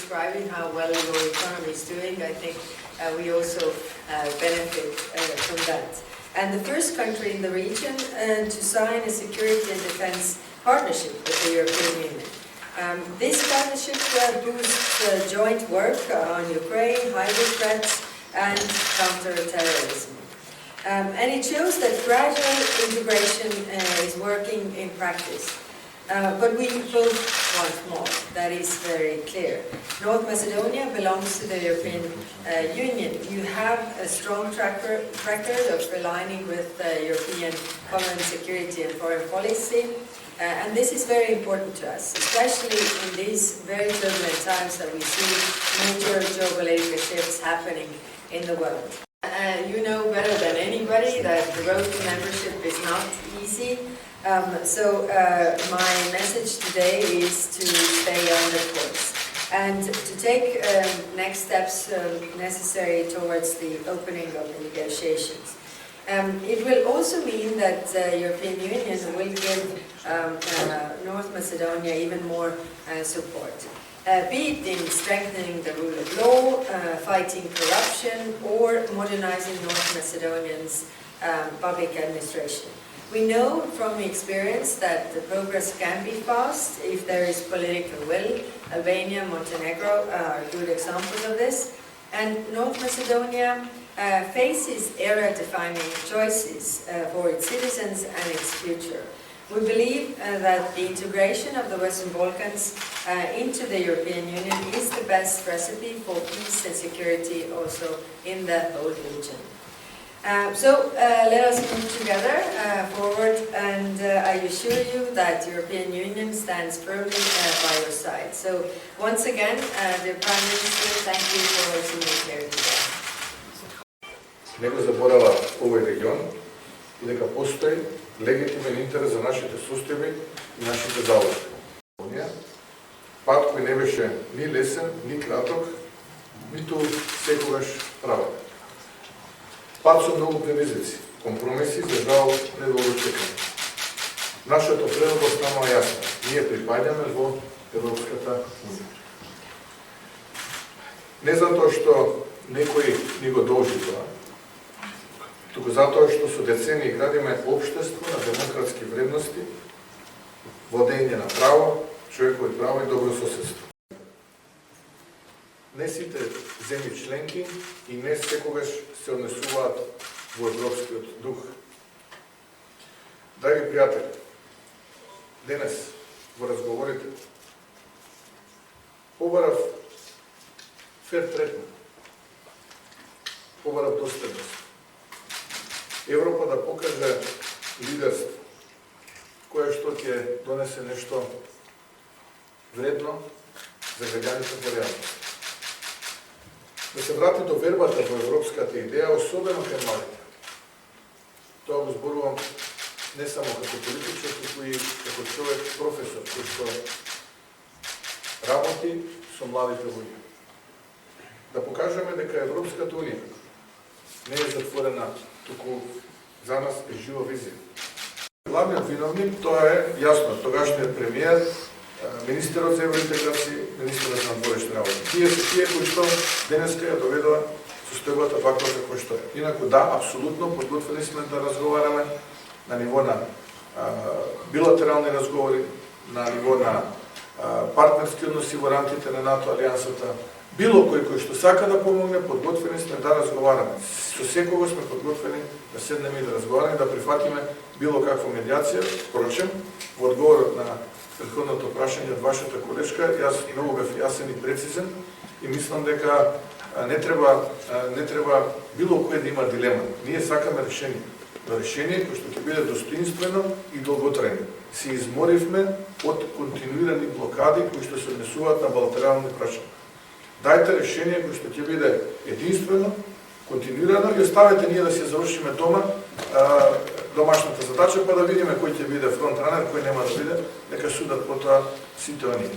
describing how well your economy is doing. I think we also benefit from that. And the first country in the region to sign a security and defense partnership with the European Union. This partnership boosts joint work on Ukraine, hybrid threats, and counter-terrorism. And it shows that gradual integration is working in practice. But we both want more. That is very clear. North Macedonia belongs to the European Union. You have a strong track record of aligning with European common security and foreign policy. And this is very important to us, especially in these very turbulent times that we see major geopolitical shifts happening in the world. You know better than anybody that the road to membership is not easy. So my message today is to stay on the course and to take next steps necessary towards the opening of the negotiations. It will also mean that the European Union will give North Macedonia even more support, be it in strengthening the rule of law, fighting corruption, or modernizing North Macedonia's public administration. We know from experience that the progress can be fast if there is political will. Albania, Montenegro are good examples of this. And North Macedonia faces era-defining choices for its citizens and its future. We believe that the integration of the Western Balkans into the European Union is the best recipe for peace and security also in the whole region. So let us move together forward, and I assure you that the European Union stands firmly by your side. So once again, the Prime Minister, thank you for hosting me here today. Не го заборава овој регион и дека постои легитимен интерес за нашите состојби и нашите залози. Пат кој не беше ни лесен, ни краток, ниту секогаш правилен. Пат со многу предизвици, компромиси за жал недолго чекање. Нашето определеност станува јасна. Ние припаѓаме во Европската унија. Не затоа што некој ни го должи тоа, туку затоа што со децении градиме општество на демократски вредности, водење на право, човекови право и добро соседство. Не сите земји членки и не секогаш се однесуваат во европскиот дух. Драги пријатели, денес во разговорите побарав фер третмент, побарав достојност. Европа да покаже лидерство, кое што ќе донесе нешто вредно за граѓаните во реалност. Да се врати до вербата во европската идеја, особено кај младите. Тоа го зборувам не само како политичар, туку и како човек, професор, кој што работи со младите луѓе. Да покажеме дека Европската унија не е затворена, туку за нас е жива визија. Главниот виновник, тоа е јасно, тогашниот премиер, министерот за евроинтеграција, министерот на надворешни работи. Тие се тие кои што денеска ја доведува состојбата ваква како што е. Инаку да, апсолутно подготвени сме да разговараме на ниво на билатерални разговори, на ниво на партнерски односи во рамките на НАТО алијансата. Било кој што сака да помогне, подготвени сме да разговараме. Со секого сме подготвени да седнеме и да разговараме, да прифатиме било каква медиација. Впрочем, во одговорот на претходното прашање од вашата колешка, јас многу бев јасен и прецизен и мислам дека не треба било кој да има дилема. Ние сакаме решение. Решение кој што ќе биде достоинствено и долготрајно. Се изморивме од континуирани блокади кои што се однесуваат на билатерални прашања. Дајте решение кој што ќе биде единствено, континуирано и оставете ние да се завршиме дома домашната задача, па да видиме кој ќе биде фронтранер, кој нема да биде, нека судат потоа сите оние.